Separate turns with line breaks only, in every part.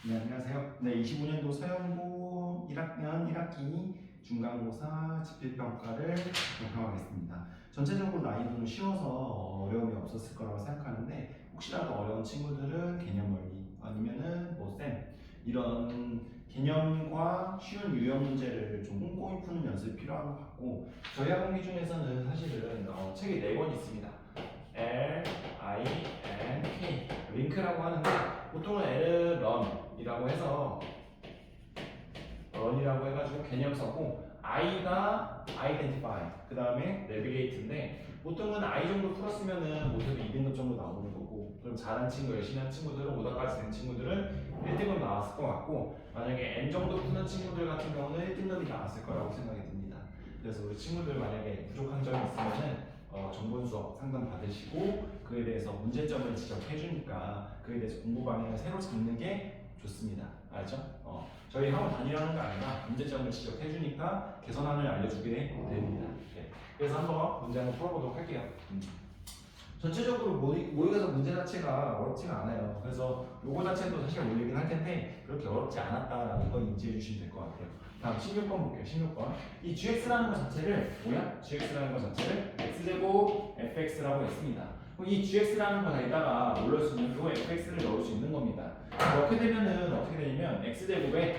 네, 안녕하세요. 네, 25년도 서영고 1학년 1학기 중간고사 집필평가를 발표하겠습니다. 전체적으로 난이도는 쉬워서 어려움이 없었을 거라고 생각하는데 혹시라도 어려운 친구들은 개념 원리 아니면은 쌤 이런 개념과 쉬운 유형 문제를 좀 꼼꼼히 푸는 연습이 필요한 것 같고 저희 학원기 중에서는 사실은 책이 4권 있습니다. L, I, N, K 링크라고 하는데 보통은 L은 run이라고 해서 run이라고 해가지고 개념서고 I가 identify 그 다음에 navigate인데 보통은 I 정도 풀었으면은 모두 2등급 정도 나오는 거고 그럼 잘한 친구, 열심히 한 친구들은 5등까지 된 친구들은 1등급 나왔을 것 같고 만약에 N 정도 푸는 친구들 같은 경우는 1등급이 나왔을 거라고 생각이 듭니다. 그래서 우리 친구들 만약에 부족한 점이 있으면은 정본 수업 상담 받으시고 그에 대해서 문제점을 지적해 주니까 그에 대해서 공부 방향을 새로 잡는 게 좋습니다. 알죠? 저희 학원 다니라는 거 아니라 문제점을 지적해 주니까 개선안을 알려주게 됩니다. 네. 그래서 한번 문제 한번 풀어보도록 할게요. 전체적으로 모의고사 문제 자체가 어렵지가 않아요. 그래서 요거 자체도 사실 올리긴 할 텐데 그렇게 어렵지 않았다라는 걸 인지해 주시면 될 것 같아요. 다음 16번 볼게요. 16번. 이 gx라는 것 자체를 gx라는 것 자체를 x제곱 fx라고 했습니다. 이 gx라는 거에다가 올릴 수 있는 요 fx를 넣을 수 있는 겁니다. 이렇게 되면은 어떻게 되냐면 x제곱에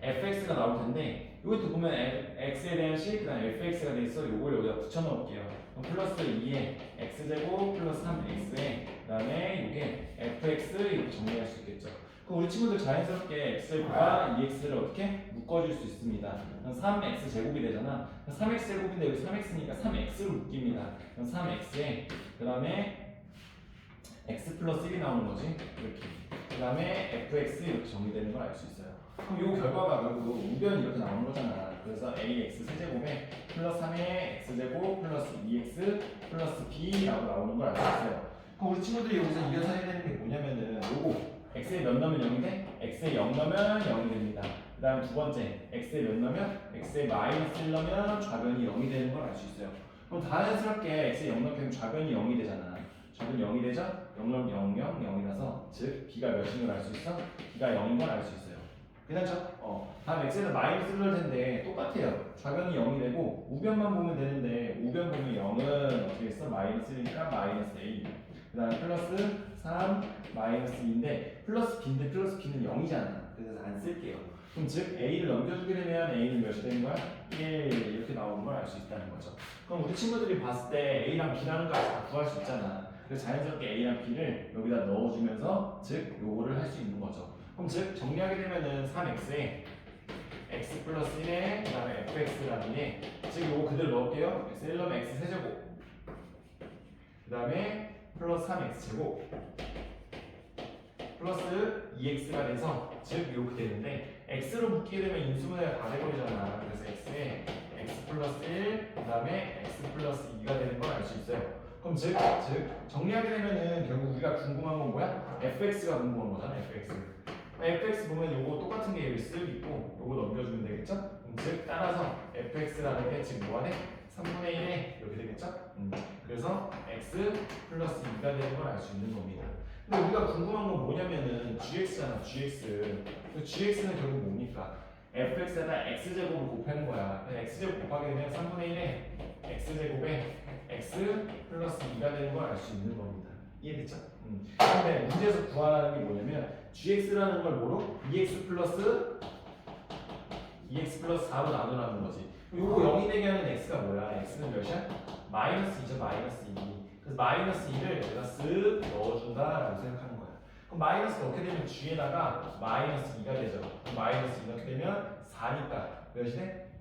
fx가 나올 텐데 이것도 보면 x에 대한 식 그다음 fx가 돼 있어. 요걸 여기다 붙여 넣을게요. 그럼 플러스 2에 x제곱 플러스 3x에 그다음에 이게 fx 이렇게 정리할 수 있겠죠. 그럼 우리 친구들 자연스럽게 x제곱과 2x를 어떻게 묶어줄 수 있습니다. 그럼 3x 제곱이 되잖아. 3x 제곱인데 여기 3x니까 3x로 묶입니다. 그럼 3x에 그다음에 x 플러스 1이 나오는 거지. 이렇게. 그 다음에 fx 이렇게 정리되는 걸 알 수 있어요. 그럼 이 결과가 결국 우변이 이렇게 나오는 거잖아. 그래서 ax 세제곱에 플러스 3의 x제곱 플러스 2x 플러스 b라고 나오는 걸 알 수 있어요. 그럼 우리 친구들이 여기서 이겨서 해야 되는 게 뭐냐면은 요거 x에 몇 넣으면 0이 돼? x에 0 넣으면 0이 됩니다. 그 다음 두 번째 x에 몇 넣으면 x에 마이너스 1 넣으면 좌변이 0이 되는 걸 알 수 있어요. 그럼 자연스럽게 x에 0 넣게 되면 좌변이 0이 되잖아. 좌변이 0이 되죠? 0 넣으면 0, 0, 0이라서 즉 b가 몇인 걸 알 수 있어? b가 0인 걸 알 수 있어요. 괜찮죠? 다음 x에는 마이너스 1을 텐데 똑같아요. 좌변이 0이 되고 우변만 보면 되는데 우변 보면 0은 어떻게 했어? 마이너스 1이니까 마이너스 a. 그 다음에 플러스 3 마이너스 2인데 플러스 b인데 플러스 b는 0이잖아. 그래서 안 쓸게요. 그럼 즉 a를 넘겨주게 되면 a는 몇이 되는 거야? 1 이렇게 나오는 걸 알 수 있다는 거죠. 그럼 우리 친구들이 봤을 때 a랑 b라는 걸 다 구할 수 있잖아. 그래서 자연스럽게 a랑 b를 여기다 넣어주면서 즉 요거를 할 수 있는 거죠. 그럼 즉 정리하게 되면은 3x에 x 플러스 1에 그 다음에 fx라는 게 즉 요거 그대로 넣을게요. x 1 넣으면 x 세제곱 그 다음에 플러스 3x 제곱 플러스 2x가 돼서 즉 이렇게 되는데 x로 묶이게 되면 인수분해가 다 돼버리잖아. 그래서 x에 x 플러스 1 그 다음에 x 플러스 2가 되는 걸 알 수 있어요. 그럼 즉 정리하게 되면은 결국 우리가 궁금한 건 뭐야? fx가 궁금한 거잖아. fx 보면 요거 똑같은 게 여기 쓱 있고 요거 넘겨주면 되겠죠? 즉 따라서 fx라는 게 지금 뭐가 돼? 3분의 1에 이렇게 되겠죠? 그래서 x 플러스 2가 되는 걸 알 수 있는 겁니다. 근데 우리가 궁금한 건 뭐냐면은 gx잖아. gx는 결국 뭡니까? fx에다 x제곱을 곱하는 거야. x제곱 곱하게 되면 3분의 1에 x제곱에 x 플러스 2가 되는 걸 알 수 있는 겁니다. 이해됐죠? 근데 문제에서 구하라는 게 뭐냐면 gx라는 걸 뭐로? 2x 플러스 4로 나누라는 거지. 요거 0이 되게 하는 x가 뭐야? x는 몇이야? 마이너스 2죠. 마이너스 2. 그래서 마이너스 2를 내가 쓱 넣어준다라고 생각하는 거야. 그럼 마이너스 넣게 되면 g에다가 마이너스 2가 되죠. 그럼 마이너스 2 넣게 되면 4니까 몇이 돼?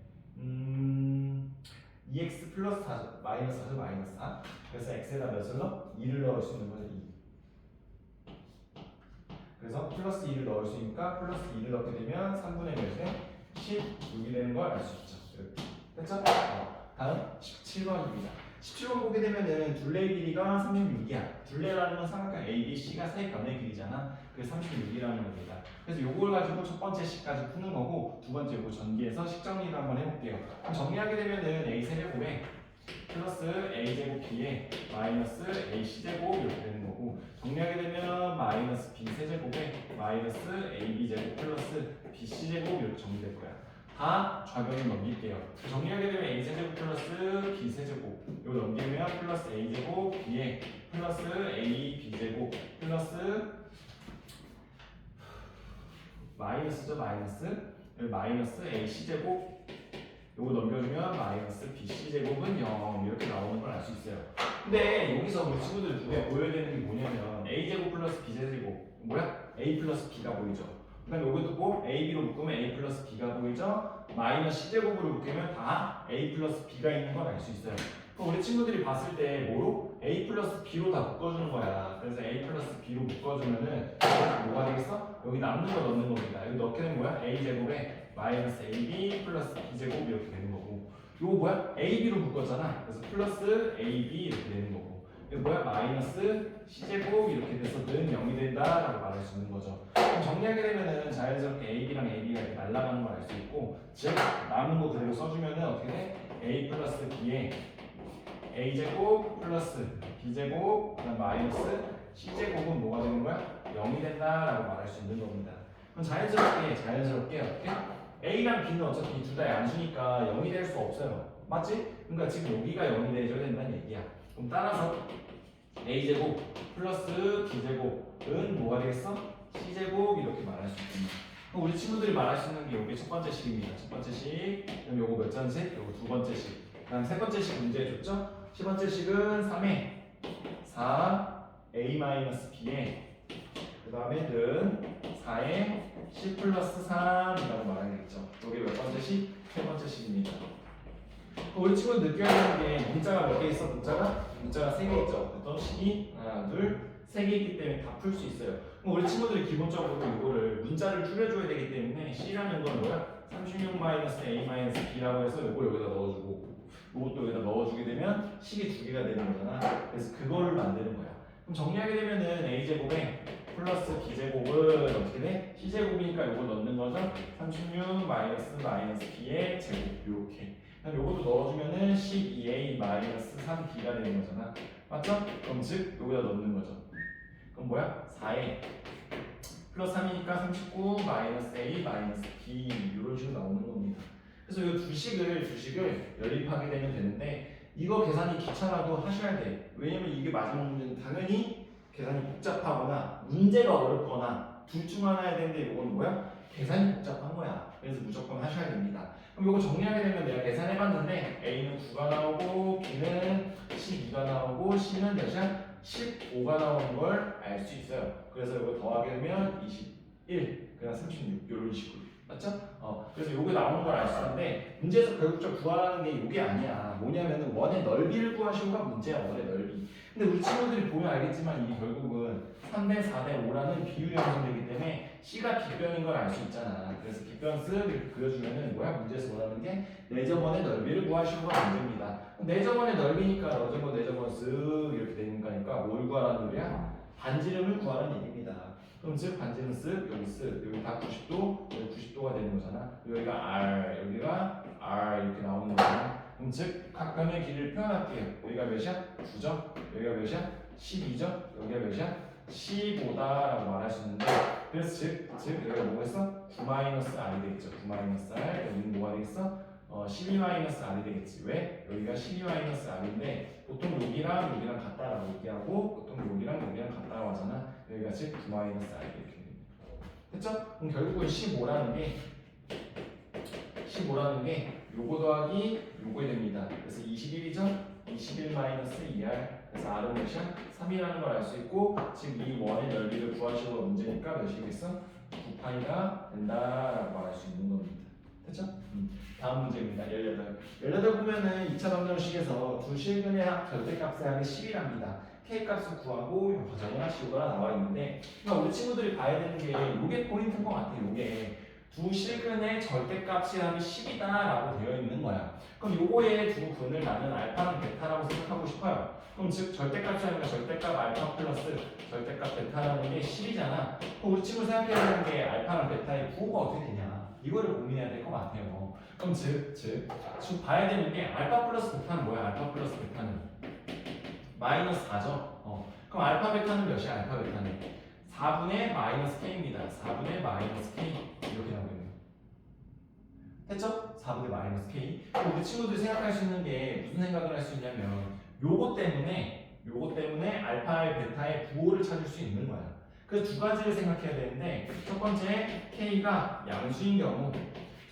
2x 플러스 4죠. 마이너스 4죠. 마이너스 4. 그래서 x에다 몇을 넣어? 2를 넣을 수 있는 거죠. 2. 그래서 플러스 2를 넣을 수 있으니까 플러스 2를 넣게 되면 3분의 몇에 16이 되는 걸 알 수 있죠. 이렇게. 됐죠? 다음 17번입니다. 17번 보게 되면은 둘레의 길이가 36이야. 둘레라는 건 삼각형 A, B, C가 세 변의 길이잖아. 그게 36이라는 겁니다. 그래서 요걸 가지고 첫 번째 식까지 푸는 거고 두 번째 요거 전기해서 식 정리를 한번 해볼게요. 그럼 정리하게 되면은 A 세제곱에 플러스 a제곱 b에 마이너스 ac제곱 이렇게 되는 거고 정리하게 되면 마이너스 b세제곱에 마이너스 ab제곱 플러스 bc제곱 이렇게 정리될 거야. 다 좌변을 넘길게요. 정리하게 되면 a세제곱 플러스 b세제곱 이거 넘기면 플러스 a제곱 b에 플러스 ab제곱 플러스 마이너스죠 마이너스 ac제곱 요거 넘겨주면 마이너스 bc제곱은 0 이렇게 나오는 걸 알 수 있어요. 근데 여기서 우리 친구들 눈에 보여야 되는 게 뭐냐면 a제곱 플러스 b제곱 뭐야? a 플러스 b가 보이죠. 그 다음에 요것도 꼭 ab로 묶으면 a 플러스 b가 보이죠. 마이너스 c제곱으로 묶으면 다 a 플러스 b가 있는 걸 알 수 있어요. 그럼 우리 친구들이 봤을 때 뭐로? a 플러스 b로 다 묶어주는 거야. 그래서 a 플러스 b로 묶어주면은 뭐가 되겠어? 여기 남는 거 넣는 겁니다. 여기 넣게 되면 뭐야? a제곱에 마이너스 ab 플러스 b제곱 이렇게 되는 거고 요거 뭐야? ab로 묶었잖아. 그래서 플러스 ab 이렇게 되는 거고 이거 뭐야? 마이너스 c제곱 이렇게 돼서는 0이 된다라고 말할 수 있는 거죠. 그럼 정리하게 되면은 자연스럽게 ab랑 ab가 이렇게 날아가는 걸 알 수 있고 즉 남은 거 그대로 써주면은 어떻게 돼? a 플러스 b에 a제곱 플러스 b제곱 그다음 마이너스 c제곱은 뭐가 되는 거야? 0이 된다라고 말할 수 있는 겁니다. 그럼 자연스럽게 어떻게? a랑 b는 어차피 둘 다 양수니까 0이 될 수 없어요. 맞지? 그러니까 지금 여기가 0이 돼줘야 된다는 얘기야. 그럼 따라서 a제곱 플러스 b제곱은 뭐가 되겠어? c제곱 이렇게 말할 수 있습니다. 그럼 우리 친구들이 말할 수 있는 게 이게 첫 번째 식입니다. 첫 번째 식, 그럼 요거 몇 잔씩? 요거 두 번째 식. 그다음 세 번째 식 문제 줬죠? 세 번째 식은 3에 4 a-b에 그 다음에 는 4에 c 플러스 3이라고 말하겠죠. 이게 몇 번째 식? 세 번째 식입니다. 우리 친구는 느껴야 되는 게 문자가 몇 개 있어? 문자가 3개 있죠. 어떤 식이? 하나, 둘, 3개 있기 때문에 다 풀 수 있어요. 그럼 우리 친구들이 기본적으로 이거를 문자를 줄여줘야 되기 때문에 C라는 건 뭐야? 36-A-B라고 해서 이걸 여기다 넣어주고 이것도 여기다 넣어주게 되면 식이 두 개가 되는 거잖아. 그래서 그거를 만드는 거야. 그럼 정리하게 되면은 A제곱에 플러스 B제곱은 어떻게 돼? C제곱이니까 이거 넣는 거죠? 36 마이너스 B의 제곱 이렇게. 그다음 요것도 넣어주면은 12A 마이너스 3B가 되는 거잖아. 맞죠? 그럼 즉 여기다 넣는 거죠. 그럼 뭐야? 4에 플러스 3이니까 39 마이너스 A 마이너스 B 이런 식으로 나오는 겁니다. 그래서 이 두 식을 연립하게 되면 되는데 이거 계산이 귀찮아도 하셔야 돼. 왜냐면 이게 마지막 문제는 당연히 계산이 복잡하거나 문제가 어렵거나 둘 중 하나야 되는데 이건 뭐야? 계산이 복잡한 거야. 그래서 무조건 하셔야 됩니다. 그럼 이거 정리하게 되면 내가 계산해봤는데 A는 9가 나오고 B는 12가 나오고 C는 몇이야? 15가 나오는 걸 알 수 있어요. 그래서 이거 더하게 되면 21, 그냥 36 이런 식으로. 맞죠? 그래서 요게 나오는 걸 알 수 있는데 문제에서 결국적으로 구하라는 게 요게 아니야. 뭐냐면은 원의 넓이를 구하시오가 문제야. 원의 넓이. 근데 우리 친구들이 보면 알겠지만 이게 결국은 3대 4대 5라는 비율이 형성되기 때문에 C가 빗변인 걸 알 수 있잖아. 그래서 빗변 쓱 이렇게 그려주면은 뭐야? 문제에서 원하는 게 내저번의 넓이를 구하시오가 문제입니다. 내저번의 넓이니까 너저번 내저번 쓱 이렇게 되는 거니까 뭘 구하라는 거야? 반지름을 구하라는 얘기입니다. 그럼 즉 반지름 쓱 여기 쓱 여기 다 90도 여기 90도가 되는 거잖아. 여기가 R 여기가 R 이렇게 나오는 거잖아. 그럼 즉 각 변의 길이를 표현할게요. 여기가 몇이야? 9죠. 여기가 몇이야? 12죠. 여기가 몇이야? 15다라고 말할 수 있는데 그래서 즉 여기가 뭐겠어? 9-R이 되겠죠. 9-R 여기는 뭐가 되겠어? 12-R이 되겠지. 왜? 여기가 12-R인데 보통 여기랑 같다라고 얘기하고 보통 여기랑 같다고 하잖아. 여기가 즉 9-R 이렇게 됩니다. 됐죠? 그럼 결국은 15라는 게 요거 더하기 요거에 됩니다. 그래서 21이죠? 21-2R 그래서 R은 몇이야? 3이라는 걸 알 수 있고 지금 이 원의 넓이를 구하시오가 문제니까 몇이겠어? 9파이가 된다라고 알 수 있는 겁니다. 됐죠? 다음 문제입니다. 18 보면은 2차 방정식에서 두 실근의 절대값의 합이 10이랍니다. K값을 구하고 이 과정을 하시오가 나와 있는데 그러니까 우리 친구들이 봐야 되는 게 이게 포인트인 것 같아요. 이게 두 실근의 절대값의 합이 10이다라고 되어 있는 거야. 그럼 요거의 두 근을 나는 알파랑 베타라고 생각하고 싶어요. 그럼 즉 절대값이 아니라 절대값 알파 플러스 절대값 베타라는 게 10이잖아. 그럼 우리 친구 생각해야 되는 게 알파랑 베타의 부호가 어떻게 되냐? 이거를 고민해야 될 것 같아요. 그럼 즉 봐야 되는 게 알파 플러스 베타는 뭐야? 알파 플러스 베타는 마이너스 4죠. 그럼 알파 베타는 몇이야? 알파 베타는 4분의 마이너스 k입니다. 4분의 마이너스 k 이렇게 나오겠네요. 됐죠? 4분의 마이너스 k. 그럼 우리 친구들이 생각할 수 있는 게 무슨 생각을 할 수 있냐면 요거 때문에 알파의 베타의 부호를 찾을 수 있는 거야. 그래서 두 가지를 생각해야 되는데 첫 번째 k가 양수인 경우,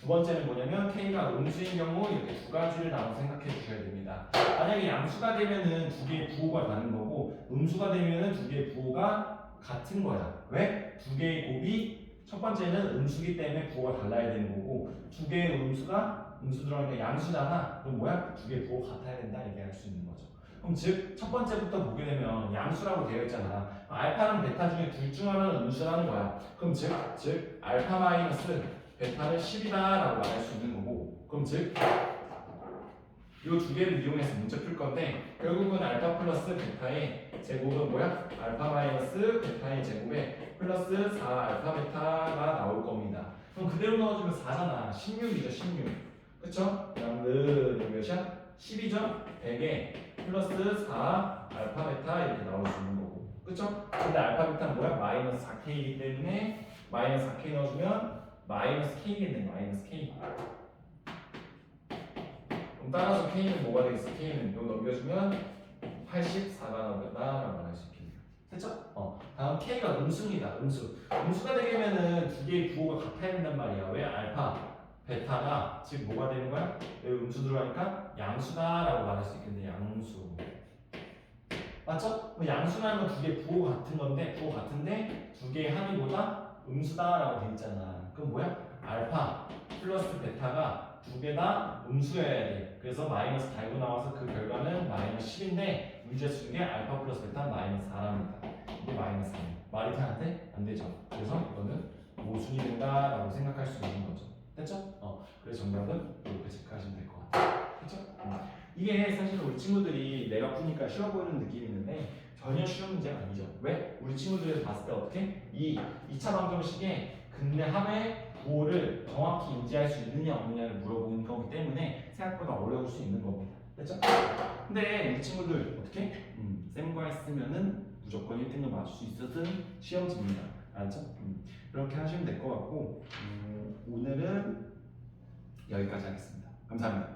두 번째는 뭐냐면 k가 음수인 경우 이렇게 두 가지를 나눠 생각해 주셔야 됩니다. 만약에 양수가 되면은 두 개의 부호가 다른 거고 음수가 되면은 두 개의 부호가 같은 거야. 왜? 두 개의 곱이 첫 번째는 음수기 때문에 부호가 달라야 되는 거고 두 개의 음수 들어가니까 양수잖아. 그럼 뭐야? 두 개의 부호가 같아야 된다 얘기할 수 있는 거죠. 그럼 즉 첫 번째부터 보게 되면 양수라고 되어 있잖아. 알파랑 베타 중에 둘 중 하나는 음수라는 거야. 그럼 즉 알파 마이너스 베타는 10이다 라고 말할 수 있는 거고 그럼 즉 이 두 개를 이용해서 문제 풀 건데 결국은 알파 플러스 베타의 제곱은 뭐야? 알파 마이너스 베타의 제곱에 플러스 4 알파 베타가 나올 겁니다. 그럼 그대로 넣어주면 4잖아. 16이죠 16. 그쵸? 그다음 몇이야? 10이죠? 100에 플러스 4 알파 베타 이렇게 나올 수 있는 거고 그쵸? 근데 알파 베타는 뭐야? 마이너스 4k이기 때문에 마이너스 4k 넣어주면 마이너스 k겠네. 마이너스 k. 그럼 따라서 k는 뭐가 되겠어? k는 이거 넘겨주면 84가 나오겠다라고 말할 수 있겠네요. 됐죠? 다음 k가 음수입니다. 음수가 되려면은 두 개의 부호가 같아야 된단 말이야. 왜? 알파 베타가 즉 뭐가 되는 거야? 여기 음수 들어가니까 양수다라고 말할 수 있겠네. 양수. 맞죠? 그럼 양수라는 건 두 개 부호가 같은 건데 부호 같은데 두 개의 합의보다 음수다라고 돼 있잖아. 그럼 뭐야? 알파 플러스 베타가 두 개 다 음수여야 돼. 그래서 마이너스 달고 나와서 그 결과는 마이너스 10인데 문제 쓰는 게 알파 플러스 베타 마이너스 4랍니다. 이게 마이너스 4. 말이 되는데 안 되죠. 그래서 이거는 모순이 된다라고 생각할 수 있는 거죠. 됐죠? 그래서 정답은 이렇게 체크하시면 될 것 같아요. 그렇죠? 이게 사실 우리 친구들이 내가 푸니까 쉬워 보이는 느낌이 있는데 전혀 쉬운 문제가 아니죠. 왜? 우리 친구들이 봤을 때 어떻게? 이 2차 방정식에 근내함의 부호를 정확히 인지할 수 있느냐 없느냐를 물어보는 거기 때문에 생각보다 어려울 수 있는 겁니다. 됐죠? 근데 우리 친구들 어떻게? 쌤과 했으면은 무조건 1등을 맞을 수 있었던 시험지입니다. 알았죠? 그렇게 하시면 될 것 같고 오늘은 여기까지 하겠습니다. 감사합니다.